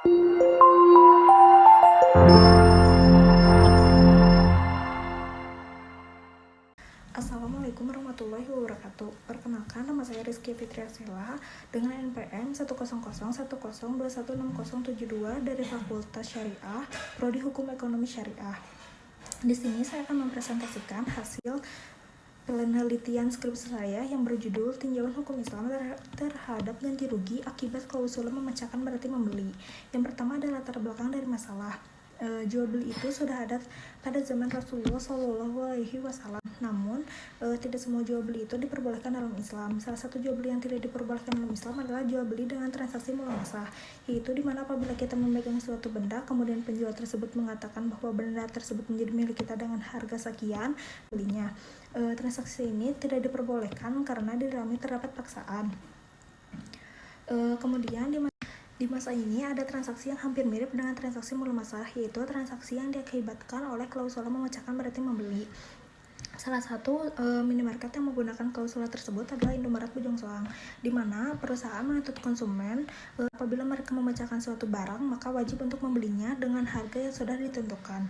Assalamualaikum warahmatullahi wabarakatuh. Perkenalkan, nama saya Rizky Fitriasila dengan NPM 1001010216072 dari Fakultas Syariah, Prodi Hukum Ekonomi Syariah. Di sini saya akan mempresentasikan hasil penelitian skripsi saya yang berjudul Tinjauan Hukum Islam terhadap ganti rugi akibat klausul memecahkan berarti membeli. Yang pertama adalah latar belakang dari masalah. Jual beli itu sudah ada pada zaman Rasulullah SAW. Namun, tidak semua jual beli itu diperbolehkan dalam Islam. Salah satu jual beli yang tidak diperbolehkan dalam Islam adalah jual beli dengan transaksi mulamasah, yaitu di mana apabila kita memegang suatu benda, kemudian penjual tersebut mengatakan bahwa benda tersebut menjadi milik kita dengan harga sekian, belinya. Transaksi ini tidak diperbolehkan karena di dalamnya terdapat paksaan. Kemudian di masa ini ada transaksi yang hampir mirip dengan transaksi mulamasah, yaitu transaksi yang diakibatkan oleh klausul memecahkan berarti membeli. Salah satu minimarket yang menggunakan klausul tersebut adalah Indomaret Bojong Soang, di mana perusahaan menuntut konsumen apabila mereka memecahkan suatu barang maka wajib untuk membelinya dengan harga yang sudah ditentukan.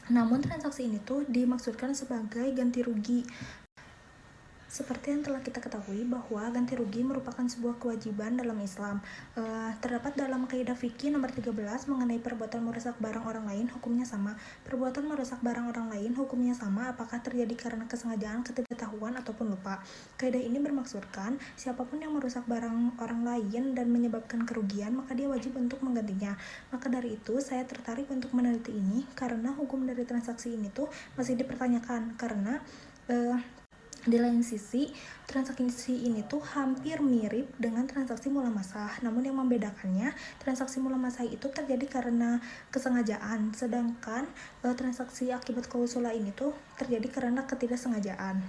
Namun transaksi ini tuh dimaksudkan sebagai ganti rugi. Seperti yang telah kita ketahui bahwa ganti rugi merupakan sebuah kewajiban dalam Islam. Terdapat dalam kaidah fikih nomor 13 mengenai perbuatan merusak barang orang lain hukumnya sama. Perbuatan merusak barang orang lain hukumnya sama apakah terjadi karena kesengajaan, ketidaktahuan ataupun lupa. Kaidah ini bermaksudkan siapapun yang merusak barang orang lain dan menyebabkan kerugian maka dia wajib untuk menggantinya. Maka dari itu saya tertarik untuk meneliti ini karena hukum dari transaksi ini tuh masih dipertanyakan karena di lain sisi, transaksi ini tuh hampir mirip dengan transaksi mulamasah. Namun yang membedakannya, transaksi mulamasah itu terjadi karena kesengajaan, sedangkan transaksi akibat klausula ini tuh terjadi karena ketidaksengajaan.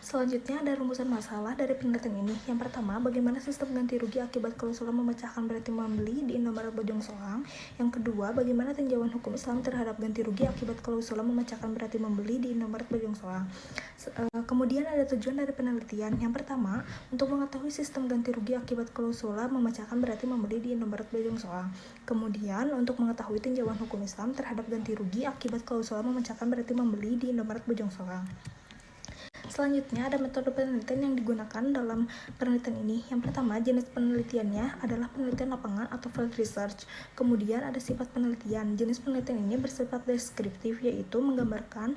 Selanjutnya ada rumusan masalah dari penelitian ini. Yang pertama, bagaimana sistem ganti rugi akibat klausul memecahkan berarti membeli di Indomaret Bojong Soang. Yang kedua, bagaimana tinjauan hukum Islam terhadap ganti rugi akibat klausul memecahkan berarti membeli di Indomaret Bojong Soang. Kemudian ada tujuan dari penelitian. Yang pertama, untuk mengetahui sistem ganti rugi akibat klausul memecahkan berarti membeli di Indomaret Bojong Soang. Kemudian, untuk mengetahui tinjauan hukum Islam terhadap ganti rugi akibat klausul memecahkan berarti membeli di Indomaret Bojong Soang. Selanjutnya ada metode penelitian yang digunakan dalam penelitian ini. Yang pertama, jenis penelitiannya adalah penelitian lapangan atau field research. Kemudian ada sifat penelitian. Jenis penelitian ini bersifat deskriptif, yaitu menggambarkan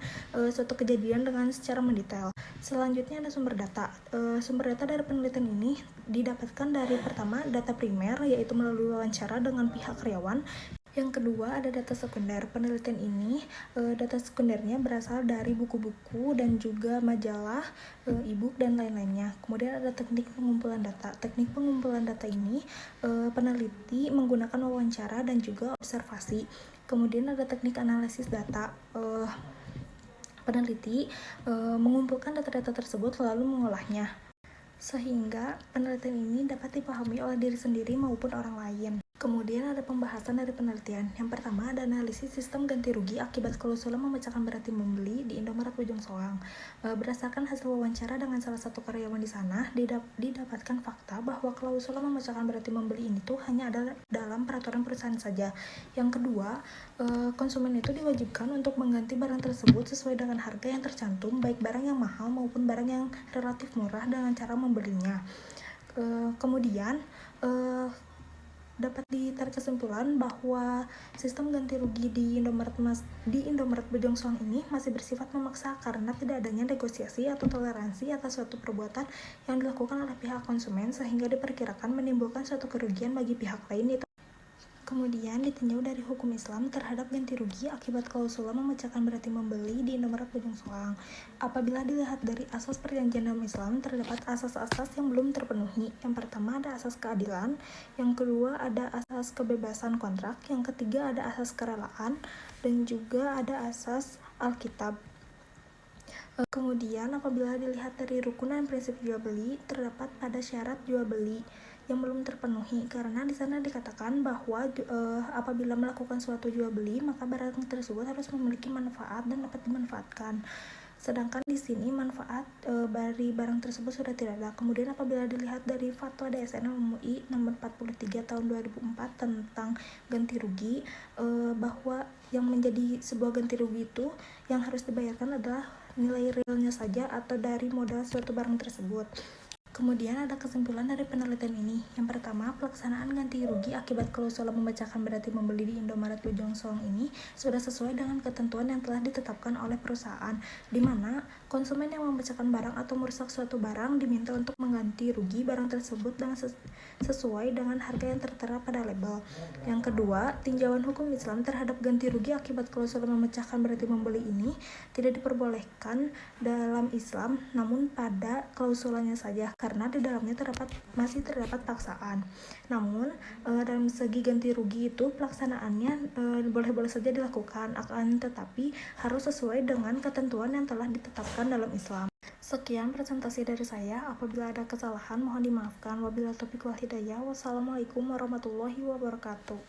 suatu kejadian dengan secara mendetail. Selanjutnya ada sumber data. Sumber data dari penelitian ini didapatkan dari pertama data primer, yaitu melalui wawancara dengan pihak karyawan. Yang kedua ada data sekunder. Penelitian ini data sekundernya berasal dari buku-buku dan juga majalah, e-book dan lain-lainnya. Kemudian ada teknik pengumpulan data. Teknik pengumpulan data ini peneliti menggunakan wawancara dan juga observasi. Kemudian ada teknik analisis data. Peneliti mengumpulkan data-data tersebut lalu mengolahnya, sehingga penelitian ini dapat dipahami oleh diri sendiri maupun orang lain. Kemudian ada pembahasan dari penelitian. Yang pertama ada analisis sistem ganti rugi akibat klausul memecahkan berarti membeli di Indomaret Bojong Soang. Berdasarkan hasil wawancara dengan salah satu karyawan di sana, didapatkan fakta bahwa klausul memecahkan berarti membeli ini tuh hanya ada dalam peraturan perusahaan saja. Yang kedua, konsumen itu diwajibkan untuk mengganti barang tersebut sesuai dengan harga yang tercantum, baik barang yang mahal maupun barang yang relatif murah dengan cara membelinya. Kemudian dapat ditarik kesimpulan bahwa sistem ganti rugi di Indomaret Bojong Soang ini masih bersifat memaksa karena tidak adanya negosiasi atau toleransi atas suatu perbuatan yang dilakukan oleh pihak konsumen sehingga diperkirakan menimbulkan suatu kerugian bagi pihak lain. Kemudian ditinjau dari hukum Islam terhadap ganti rugi akibat klausul memecahkan berarti membeli di Indomaret Bojong Soang. Apabila dilihat dari asas perjanjian dalam Islam, terdapat asas-asas yang belum terpenuhi. Yang pertama ada asas keadilan, yang kedua ada asas kebebasan kontrak, yang ketiga ada asas kerelaan, dan juga ada asas Alkitab. Kemudian apabila dilihat dari rukunan prinsip jual beli, terdapat pada syarat jual beli yang belum terpenuhi karena di sana dikatakan bahwa apabila melakukan suatu jual beli maka barang tersebut harus memiliki manfaat dan dapat dimanfaatkan. Sedangkan di sini manfaat dari barang tersebut sudah tidak ada. Kemudian apabila dilihat dari fatwa DSN MUI nomor 43 tahun 2004 tentang ganti rugi, bahwa yang menjadi sebuah ganti rugi itu yang harus dibayarkan adalah nilai realnya saja atau dari modal suatu barang tersebut. Kemudian ada kesimpulan dari penelitian ini. Yang pertama, pelaksanaan ganti rugi akibat klausul memecahkan berarti membeli di Indomaret Ujung Song ini sudah sesuai dengan ketentuan yang telah ditetapkan oleh perusahaan, di mana konsumen yang memecahkan barang atau merusak suatu barang diminta untuk mengganti rugi barang tersebut dengan sesuai dengan harga yang tertera pada label. Yang kedua, tinjauan hukum Islam terhadap ganti rugi akibat klausul memecahkan berarti membeli ini tidak diperbolehkan dalam Islam, namun pada klausulannya saja, karena di dalamnya masih terdapat paksaan. Namun dalam segi ganti rugi itu pelaksanaannya boleh-boleh saja dilakukan, akan tetapi harus sesuai dengan ketentuan yang telah ditetapkan dalam Islam. Sekian presentasi dari saya. Apabila ada kesalahan mohon dimaafkan. Wabillahi taufiq wal hidayah. Wassalamualaikum warahmatullahi wabarakatuh.